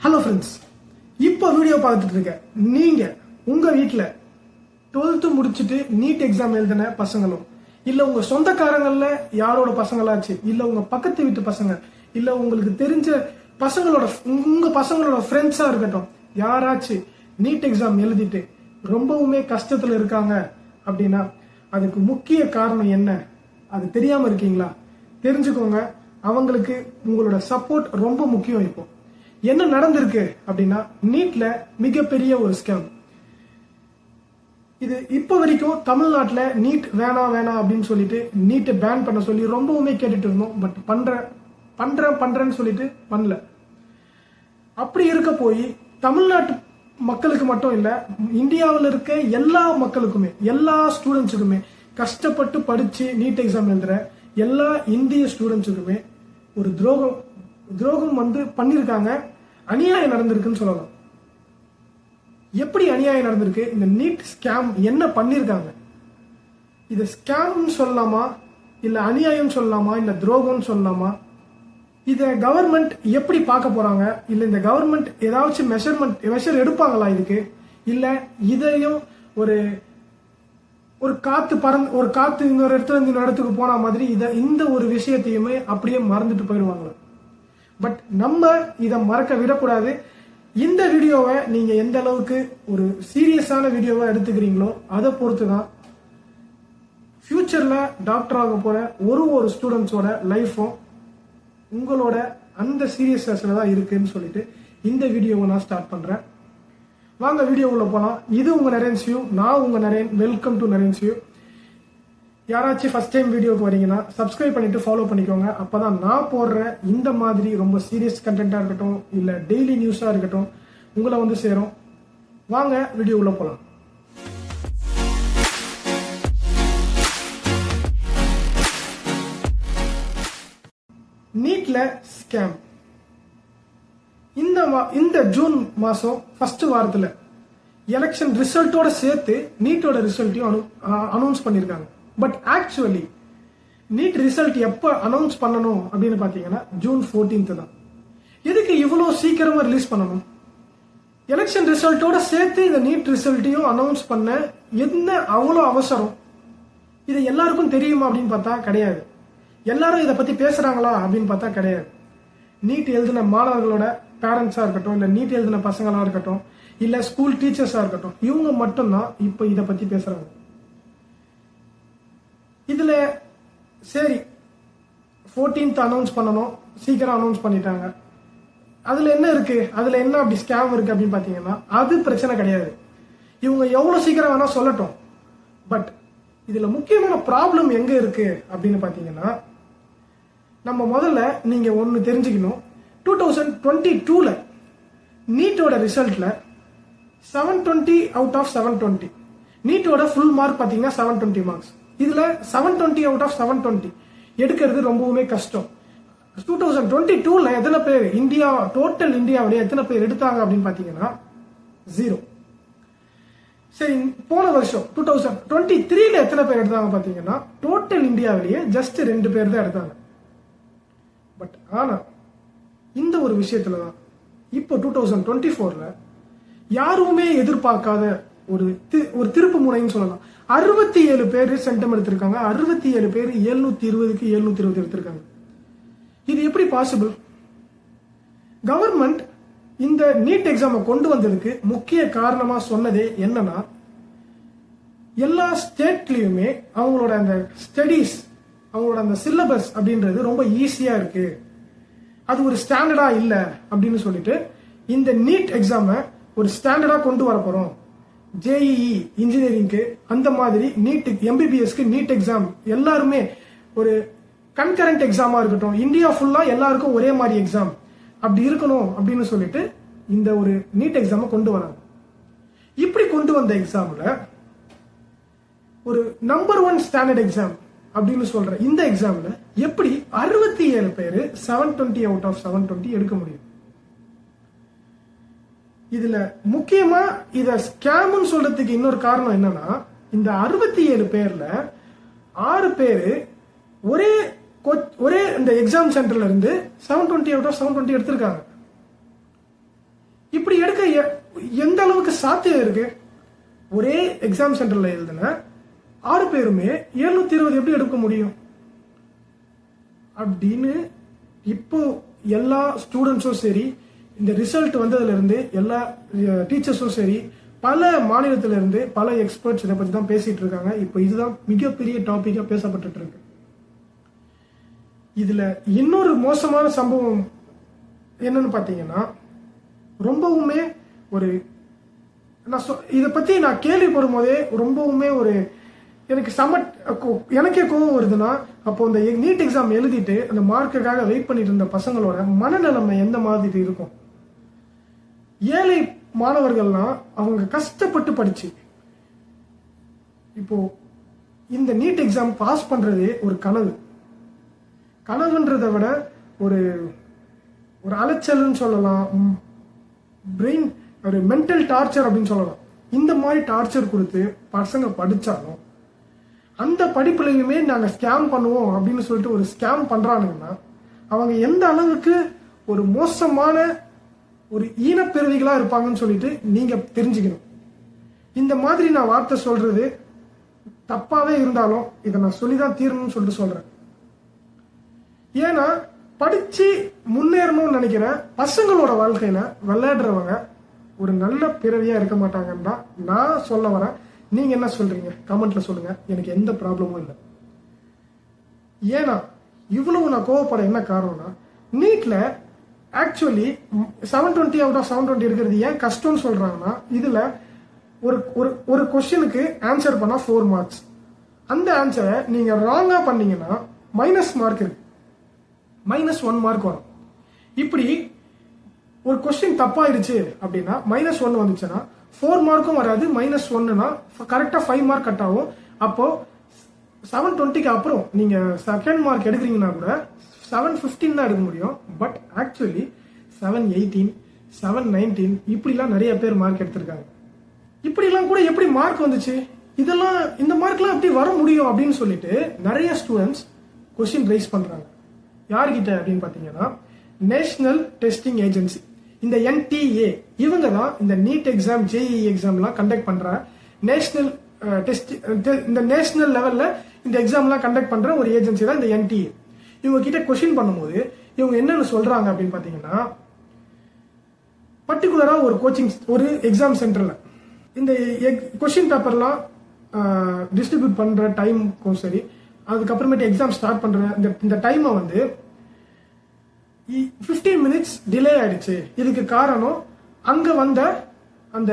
Hello friends, இப்போ video பார்த்துட்டு இருக்க நீங்க உங்க வீட்டில் 12th முடிச்சுட்டு நீட் எக்ஸாம் எழுதின பசங்களும், இல்ல உங்க சொந்தக்காரங்கள்ல யாரோட பசங்களாச்சு, இல்ல உங்க பக்கத்து வீட்டு பசங்க, இல்ல உங்களுக்கு தெரிஞ்ச பசங்களோட உங்க பசங்களோட ஃப்ரெண்ட்ஸா இருக்கட்டும், யாராச்சும் நீட் எக்ஸாம் எழுதிட்டு ரொம்பவுமே கஷ்டத்துல இருக்காங்க அப்படின்னா அதுக்கு முக்கிய காரணம் என்ன, அது தெரியாம இருக்கீங்களா? தெரிஞ்சுக்கோங்க. அவங்களுக்கு உங்களோட சப்போர்ட் ரொம்ப முக்கியம். இப்போ என்ன நடந்திருக்கு அப்படின்னா, நீட்ல மிகப்பெரிய ஒரு ஸ்கேம். இது இப்ப வரைக்கும் தமிழ்நாட்டுல நீட் வேணாம் அப்படின்னு சொல்லிட்டு நீட்டை பேன் பண்ண சொல்லி ரொம்பவுமே கேட்டுட்டு இருந்தோம். பட் பண்றேன்னு சொல்லிட்டு பண்ணல. அப்படி இருக்க போய் தமிழ்நாட்டு மக்களுக்கு மட்டும் இல்ல, இந்தியாவில் இருக்க எல்லா மக்களுக்குமே, எல்லா ஸ்டூடெண்ட்ஸுக்குமே, கஷ்டப்பட்டு படிச்சு நீட் எக்ஸாம் எழுதுற எல்லா இந்திய ஸ்டூடெண்ட்ஸுக்குமே ஒரு துரோகம் பண்ணிருக்காங்க. அநியாயம் நடந்திருக்குன்னு சொல்லலாம். எப்படி அநியாயம் நடந்திருக்கு? இந்த நீட் ஸ்கேம் என்ன பண்ணிருக்காங்க? இது ஸ்கேம் சொல்லலாமா, இல்ல அநியாயம் சொல்லலாமா, இல்ல துரோகம் சொல்லலாமா? இத கவர்மெண்ட் எப்படி பார்க்க போறாங்க? இல்ல இந்த கவர்மெண்ட் ஏதாச்சும் மெஷர் எடுப்பாங்களா இதுக்கு? இல்ல இதையும் ஒரு காத்து இன்னொரு இடத்துல இருந்து இன்னொரு இடத்துக்கு போன மாதிரி இந்த ஒரு விஷயத்தையுமே அப்படியே மறந்துட்டு போயிடுவாங்க. பட் நம்ம இதை மறக்க விடக்கூடாது. இந்த வீடியோவை நீங்க எந்த அளவுக்கு ஒரு சீரியஸான வீடியோவை எடுத்துக்கிறீங்களோ அதை பொறுத்து தான் ஃபியூச்சர்ல டாக்டர் ஆக போற ஒரு ஸ்டூடெண்ட்ஸோட லைஃபும் உங்களோட அந்த சீரியஸ்னஸ்ல தான் இருக்குன்னு சொல்லிட்டு இந்த வீடியோவை நான் ஸ்டார்ட் பண்றேன். வாங்க வீடியோக்குள்ள போலாம். இது உங்க நரேன் சியூ, நான் உங்க Naren. Welcome to Naren see you. யாராச்சும் ஃபர்ஸ்ட் டைம் வீடியோக்கு வரீங்கன்னா சப்ஸ்கிரைப் பண்ணிட்டு ஃபாலோ பண்ணிக்கோங்க. அப்பதான் நான் போடுற இந்த மாதிரி ரொம்ப சீரியஸ் கண்டென்ட்டா இருக்கட்டும், இல்ல டெய்லி நியூஸா இருக்கட்டும், உங்களை சேரும். வாங்க வீடியோக்குள்ள போலாம். நீட்ல ஸ்கேம். இந்த ஜூன் மாசம் ஃபர்ஸ்ட் வாரத்துல எலெக்ஷன் ரிசல்ட்டோட சேர்த்து நீட்டோட ரிசல்ட்டையும் அனௌன்ஸ் பண்ணிருக்காங்க. பட் ஆக்சுவலி நீட் ரிசல்ட் எப்ப அனௌன்ஸ் பண்ணணும் அப்படின்னு பாத்தீங்கன்னா ஜூன் 14th தான். எதுக்கு இவ்வளவு சீக்கிரமா ரிலீஸ் பண்ணணும்? எலெக்ஷன் ரிசல்ட்டோட சேர்த்து இந்த நீட் ரிசல்ட்டையும் அனௌன்ஸ் பண்ண என்ன அவ்வளோ அவசரம்? இது எல்லாருக்கும் தெரியுமா அப்படின்னு பார்த்தா கிடையாது. எல்லாரும் இதை பத்தி பேசுறாங்களா அப்படின்னு பார்த்தா கிடையாது. நீட் எழுதின மாணவர்களோட பேரண்ட்ஸா இருக்கட்டும், இல்ல நீட் எழுதின பசங்களா இருக்கட்டும், இல்ல ஸ்கூல் டீச்சர்ஸா இருக்கட்டும், இவங்க மட்டும்தான் இப்ப இதை பத்தி பேசுறாங்க. இதுல சரி 14th அனௌன்ஸ் பண்ணணும், சீக்கிரம் அனௌன்ஸ் பண்ணிட்டாங்க. அதுல என்ன இருக்கு? அதுல என்ன அப்படி ஸ்கேம் இருக்கு அப்படின்னு பாத்தீங்கன்னா அது பிரச்சனை கிடையாது. இவங்க எவ்வளவு சீக்கிரம் வேணா சொல்லட்டும். பட் இதுல முக்கியமான ப்ராப்ளம் எங்க இருக்கு அப்படின்னு பாத்தீங்கன்னா, நம்ம முதல்ல நீங்க ஒன்னு தெரிஞ்சுக்கணும். 2022ல நீட்டோட ரிசல்ட்ல 720 அவுட் ஆஃப் 720. நீட்டோட ஃபுல் மார்க் பாத்தீங்கன்னா 720 மார்க்ஸ். இதுல 720 அவுட் ஆஃப் 720 எடுக்கிறது ரொம்பவுமே கஷ்டம். 2022ல எத்தனை பேர் டோட்டல் இந்தியாவிலேயே எத்தனை பேர் எடுத்தாங்க அப்படின்னு பாத்தீங்கன்னா 0. சரி, போன வருஷம் 2023ல எத்தனை பேர் எடுத்தாங்க பாத்தீங்கன்னா டோட்டல் இந்தியாவிலேயே ஜஸ்ட் 2 பேர் தான் எடுத்தாங்க. பட் ஆனா இந்த ஒரு விஷயத்துலதான் இப்போ 2024ல யாருமே எதிர்பார்க்காத ஒரு திருப்பு முனைன்னு சொல்லலாம். 67 பேர் சென்டம் எடுத்திருக்காங்க. 67 பேர் 720க்கு 720 எடுத்திருக்காங்க. இது எப்படி பாசிபிள்? கவர்மெண்ட் இந்த நீட் எக்ஸாமை கொண்டு வந்ததுக்கு முக்கிய காரணமா சொன்னதே என்னன்னா, எல்லா ஸ்டேட்லயுமே அவங்களோட அந்த ஸ்டடீஸ், அவங்களோட அந்த சிலபஸ் அப்படின்றது ரொம்ப ஈஸியா இருக்கு, அது ஒரு ஸ்டாண்டர்டா இல்ல அப்படின்னு சொல்லிட்டு இந்த நீட் எக்ஸாமை ஒரு ஸ்டாண்டர்டா கொண்டு வர போறோம். ஜேஇஇ இன்ஜினியரிங்க்கு அந்த மாதிரி நீட், எம்பிபிஎஸ்க்கு நீட் எக்ஸாம் எல்லாருமே ஒரு கன்கரண்ட் எக்ஸாமா இருக்கட்டும், இந்தியா ஃபுல்லா எல்லாருக்கும் ஒரே மாதிரி எக்ஸாம் அப்படி இருக்கணும் அப்படின்னு சொல்லிட்டு இந்த ஒரு நீட் எக்ஸாமை கொண்டு வராங்க. இப்படி கொண்டு வந்த எக்ஸாம்ல ஒரு நம்பர் 1 ஸ்டாண்டர்ட் எக்ஸாம் அப்படின்னு சொல்ற இந்த எக்ஸாம்ல எப்படி 67 பேர் 720 அவுட் ஆஃப் 720 எடுக்க முடியும்? இதுல முக்கியமா இத ஸ்கேம்னு சொல்றதுக்கு இன்னொரு காரணம் என்னன்னா, இந்த 67 பேர்ல 6 பேரு ஒரே இந்த எக்ஸாம் சென்டர்ல இருந்து 720 அவுட் ஆஃப் 720 எடுத்திருக்காங்க. இப்படி எடுக்க எந்த அளவுக்கு சாத்தியம் இருக்கு? ஒரே எக்ஸாம் சென்டர்ல எழுதின 6 பேருமே 720 எப்படி எடுக்க முடியும் அப்படின்னு இப்போ எல்லா ஸ்டூடெண்ட்ஸும் சரி, இந்த ரிசல்ட் வந்ததுல இருந்து எல்லா டீச்சர்ஸும் சரி, பல மாநிலத்தில இருந்து பல எக்ஸ்பர்ட்ஸ் இதை பத்தி தான் பேசிட்டு இருக்காங்க. இப்போ இதுதான் மிகப்பெரிய டாபிக்கா பேசப்பட்டு இருக்கு. இதுல இன்னொரு மோசமான சம்பவம் என்னன்னு பாத்தீங்கன்னா, ரொம்பவுமே ஒரு இதை பத்தி நான் கேள்விப்படும் போதே ரொம்பவுமே ஒரு எனக்கே கோவம் வருதுன்னா, அப்போ இந்த நீட் எக்ஸாம் எழுதிட்டு அந்த மார்க்குக்காக வெயிட் பண்ணிட்டு இருந்த பசங்களோட மனநிலைமை எந்த மாதிரி இருக்கும்? ஏழை மாணவர்கள்லாம் அவங்க கஷ்டப்பட்டு படிச்சு இப்போ இந்த நீட் எக்ஸாம் பாஸ் பண்றதே ஒரு கனவுன்றதை விட ஒரு ஒரு அலைச்சல்னு சொல்லலாம், பிரெயின் ஒரு மென்டல் டார்ச்சர் அப்படின்னு சொல்லலாம். இந்த மாதிரி டார்ச்சர் கொடுத்து பசங்க படிச்சாலும் அந்த படிப்புலையுமே நாங்க ஸ்கேம் பண்ணுவோம் அப்படின்னு சொல்லிட்டு ஒரு ஸ்கேம் பண்றானுங்கன்னா அவங்க எந்த அளவுக்கு ஒரு மோசமான ஒரு ஈனப்பிறவிகளா இருப்பாங்கன்னு சொல்லிட்டு நீங்க தெரிஞ்சுக்கணும். இந்த மாதிரி நான் வார்த்தை சொல்றது தப்பாவே இருந்தாலும் இதை நான் சொல்லிதான் தீரணும்னு சொல்லிட்டு சொல்றேன். ஏன்னா படிச்சு முன்னேறணும்னு நினைக்கிற பசங்களோட வாழ்க்கையில விளையாடுறவங்க ஒரு நல்ல பிறவியா இருக்க மாட்டாங்கன்னு தான் நான் சொல்ல வரேன். நீங்க என்ன சொல்றீங்க? கமெண்ட்ல சொல்லுங்க. எனக்கு எந்த ப்ராப்ளமும் இல்லை. ஏன்னா இவ்வளவு நான் கோவப்பட என்ன காரணம்னா, நீட்ல ஆக்சுவலி 720 அவுட் ஆஃப் 720 இருக்கிறது ஏன் கஷ்டம்னு சொல்றாங்கன்னா, இதுல ஒரு கொஸ்டினுக்கு ஆன்சர் பண்ணா 4 மார்க்ஸ். அந்த ஆன்சரை நீங்க ராங்கா பண்ணீங்கன்னா மைனஸ் மார்க் இருக்கு, -1 மார்க் வரும். இப்படி ஒரு கொஸ்டின் தப்பாயிருச்சு அப்படின்னா -1 வந்துச்சுன்னா 4 மார்க்கும் வராது, -1னா கரெக்டா 5 மார்க் கட் ஆகும். அப்போ 720க்கு அப்புறம் நீங்க செகண்ட் மார்க் எடுக்கிறீங்கன்னா கூட 715 தான் எடுக்க முடியும். பட் ஆக்சுவலி 718, 719 இப்படிலாம் நிறைய பேர் மார்க் எடுத்திருக்காங்க. இப்படிலாம் கூட எப்படி மார்க் வந்துச்சு, இதெல்லாம் இந்த மார்க்லாம் எப்படி வர முடியும் அப்படின்னு சொல்லிட்டு நிறைய ஸ்டூடெண்ட்ஸ் கொஸ்டின் ரைஸ் பண்றாங்க. யார்கிட்ட அப்படின்னு பாத்தீங்கன்னா, நேஷனல் டெஸ்டிங் ஏஜென்சி, இந்த NTA, இவங்க தான் இந்த நீட் எக்ஸாம், JEE எக்ஸாம்லாம் கண்டக்ட் பண்ற நேஷனல் இந்த நேஷனல் லெவல்ல இந்த எக்ஸாம்லாம் கண்டக்ட் பண்ற ஒரு ஏஜென்சி தான் இந்த NTA. இவங்க கிட்ட கொஸ்டின் பண்ணும்போது இவங்க என்னன்னு சொல்றாங்க அப்படின்னு பாத்தீங்கன்னா, பர்டிகுலரா ஒரு எக்ஸாம் சென்டர்ல இந்த கொஸ்டின் பேப்பர்லாம் டிஸ்ட்ரிபியூட் பண்ற டைமுக்கும் சரி, அதுக்கப்புறமேட்டு எக்ஸாம் ஸ்டார்ட் பண்ற இந்த டைமை வந்து 15 மினிட்ஸ் டிலே ஆயிடுச்சு. இதுக்கு காரணம் அங்க வந்த அந்த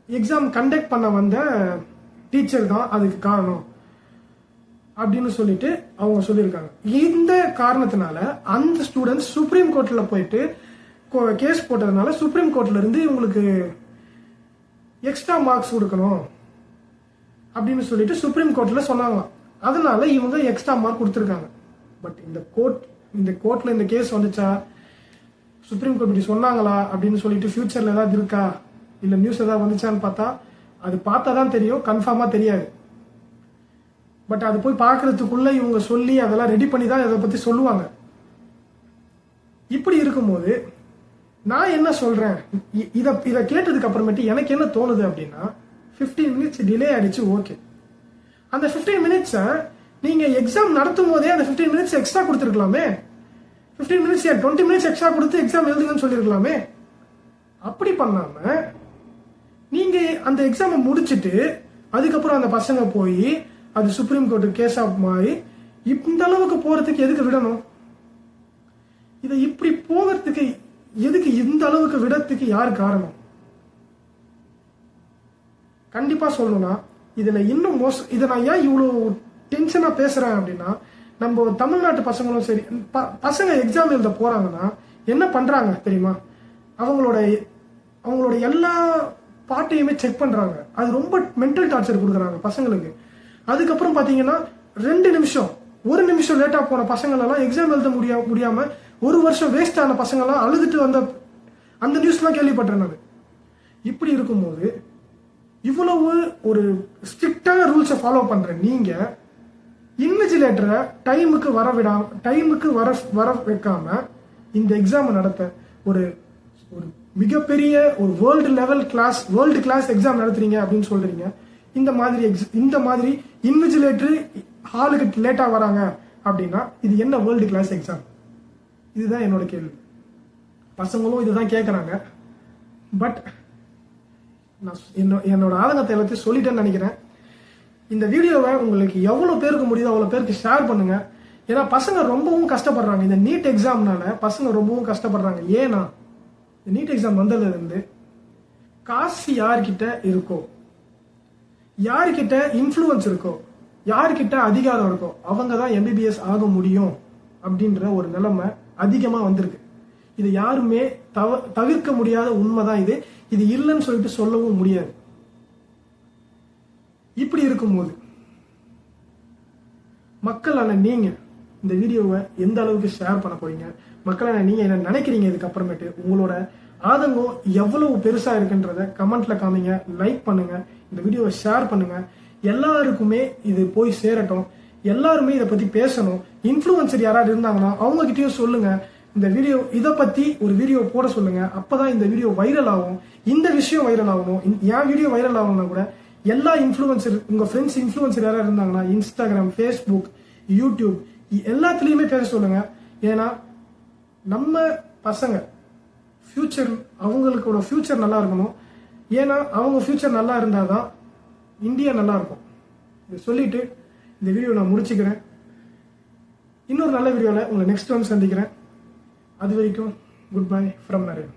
எக்ஸாம் கண்டக்ட் பண்ண வந்த டீச்சர் தான் அதுக்கு காரணம் அப்படின்னு சொல்லிட்டு அவங்க சொல்லியிருக்காங்க. இந்த காரணத்தினால அந்த ஸ்டூடெண்ட்ஸ் சுப்ரீம் கோர்ட்ல போயிட்டு கேஸ் போட்டதுனால சுப்ரீம் கோர்ட்ல இருந்து இவங்களுக்கு எக்ஸ்ட்ரா மார்க்ஸ் கொடுக்கணும் அப்படின்னு சொல்லிட்டு சுப்ரீம் கோர்ட்ல சொன்னாங்க. அதனால இவங்க எக்ஸ்ட்ரா மார்க் கொடுத்துருக்காங்க. பட் இந்த கோர்ட்ல இந்த கேஸ் வந்துச்சா, சுப்ரீம் கோர்ட் இப்படி சொன்னாங்களா அப்படின்னு சொல்லிட்டு ஃபியூச்சர்ல ஏதாவது இருக்கா, இல்ல நியூஸ் ஏதாவது வந்துச்சான்னு பார்த்தா அது பார்த்தாதான் தெரியும், கன்ஃபார்மா தெரியாது. பட் அது போய் பார்க்கறதுக்குள்ள இவங்க சொல்லி அதெல்லாம் ரெடி பண்ணி தான் இதை பத்தி சொல்லுவாங்க. இப்படி இருக்கும்போது நான் என்ன சொல்றேன், இதை கேட்டதுக்கு அப்புறமேட்டு எனக்கு என்ன தோணுது அப்படின்னா, 15 மினிட்ஸ் டிலே ஆயிடுச்சு, ஓகே. அந்த 15 மினிட்ஸ நீங்க எக்ஸாம் நடத்தும் போதே அந்த 15 மினிட்ஸ் எக்ஸ்ட்ரா கொடுத்துருக்கலாமே. 15 மினிட்ஸ் 20 மினிட்ஸ் எக்ஸ்ட்ரா கொடுத்து எக்ஸாம் எழுதுங்கன்னு சொல்லிருக்கலாமே. அப்படி பண்ணாம நீங்க அந்த எக்ஸாமை முடிச்சுட்டு அதுக்கப்புறம் அந்த பசங்க போய் அது சுப்ரீம் கோர்ட்டு கேஸ் ஆஃப் மாதிரி இந்த அளவுக்கு போறதுக்கு எதுக்கு விடணும்? இதை இப்படி போகிறதுக்கு எதுக்கு இந்த அளவுக்கு விடத்துக்கு யார் காரணம்? கண்டிப்பா சொல்லணும்னா இதுல இன்னும் இதை நான் ஏன் இவ்வளவு டென்ஷனா பேசுறேன் அப்படின்னா, நம்ம தமிழ்நாட்டு பசங்களும் சரி, பசங்க எக்ஸாம் எழுத போறாங்கன்னா என்ன பண்றாங்க தெரியுமா? அவங்களோட எல்லா பாட்டையுமே செக் பண்றாங்க. அது ரொம்ப மென்டல் டார்ச்சர் கொடுக்குறாங்க பசங்களுக்கு. அதுக்கப்புறம் பாத்தீங்கன்னா 2 நிமிஷம் 1 நிமிஷம் லேட்டா போன பசங்க எல்லாம் எக்ஸாம் எழுத முடியாம 1 வருஷம் வேஸ்ட் ஆன பசங்க எல்லாம் அழுதுட்டு வந்த அந்த நியூஸ் எல்லாம் கேள்விப்பட்டேன் நான். இப்படி இருக்கும்போது இவ்வளவு ஒரு ஸ்ட்ரிக்டான ரூல்ஸை ஃபாலோ பண்ற நீங்க இன்விஜிலேட்டரை டைமுக்கு வர வைக்காம இந்த எக்ஸாம் நடத்த ஒரு மிகப்பெரிய ஒரு வேர்ல்டு கிளாஸ் எக்ஸாம் நடத்துறீங்க அப்படின்னு சொல்றீங்க. இந்த மாதிரி இன்விஜிலேட்டர் ஹாலுக்கு லேட்டா வராங்க அப்படின்னா இது என்ன வேர்ல்டு கிளாஸ் எக்ஸாம்? இதுதான் என்னோட கேள்வி. பசங்களும் இதுதான் கேட்குறாங்க. பட் நான் என்னோட ஆதங்கத்தை எல்லாத்தையும் சொல்லிட்டேன்னு நினைக்கிறேன். இந்த வீடியோவை உங்களுக்கு எவ்வளோ பேருக்கு முடியுதோ அவ்வளோ பேருக்கு ஷேர் பண்ணுங்க. ஏன்னா பசங்க ரொம்பவும் கஷ்டப்படுறாங்க. இந்த நீட் எக்ஸாம்னால பசங்க ரொம்பவும் கஷ்டப்படுறாங்க. ஏன்னா இந்த நீட் எக்ஸாம் வந்ததுலேருந்து காசு யார்கிட்ட இருக்கோ, யார்கிட்ட இன்ஃப்ளூயன்ஸ் இருக்கோ, யார்கிட்ட அதிகாரம் இருக்கோ அவங்க தான் எம்பிபிஎஸ் ஆக முடியும் அப்படின்ற ஒரு நிலைமை அதிகமாக வந்திருக்கு. இது யாருமே தவிர்க்க முடியாத உண்மைதான். இது இல்லைன்னு சொல்லிட்டு சொல்லவும் முடியாது. இப்படி இருக்கும்போது மக்களான நீங்க இந்த வீடியோவை எந்த அளவுக்கு ஷேர் பண்ண போறீங்க, மக்களான நீங்க என்ன நினைக்கிறீங்க, இதுக்கப்புறமேட்டு உங்களோட ஆதங்கம் எவ்வளவு பெருசா இருக்குன்றத கமெண்ட்ல காமிங்க, லைக் பண்ணுங்க, இந்த வீடியோவை ஷேர் பண்ணுங்க. எல்லாருக்குமே இது போய் சேரட்டும். எல்லாருமே இதை பத்தி பேசணும். இன்ஃப்ளூயன்சர் யாராவது இருந்தாங்கன்னா அவங்க கிட்டயும் சொல்லுங்க. இந்த வீடியோ இதை பத்தி ஒரு வீடியோ போட சொல்லுங்க. அப்பதான் இந்த வீடியோ வைரல் ஆகும். இந்த விஷயம் வைரல் ஆகணும். என் வீடியோ வைரல் ஆகணும்னா கூட எல்லா இன்ஃப்ளூயன்சர், உங்க ஃப்ரெண்ட்ஸ் இன்ஃப்ளூயன்சர் யாராவது இருந்தாங்கன்னா இன்ஸ்டாகிராம், ஃபேஸ்புக், யூடியூப் எல்லாத்துலயுமே பேச சொல்லுங்க. ஏன்னா நம்ம பசங்க ஃபியூச்சர், அவங்களுக்கோட ஃபியூச்சர் நல்லா இருக்கணும். ஏன்னா அவங்க ஃபியூச்சர் நல்லா இருந்தாதான் இந்தியா நல்லா இருக்கும். இதை சொல்லிட்டு இந்த வீடியோ நான் முடிச்சுக்கிறேன். இன்னொரு நல்ல வீடியோவில் உங்களை நெக்ஸ்ட் வந்து சந்திக்கிறேன். அது வரைக்கும் குட் பை ஃப்ரம் நரேன்.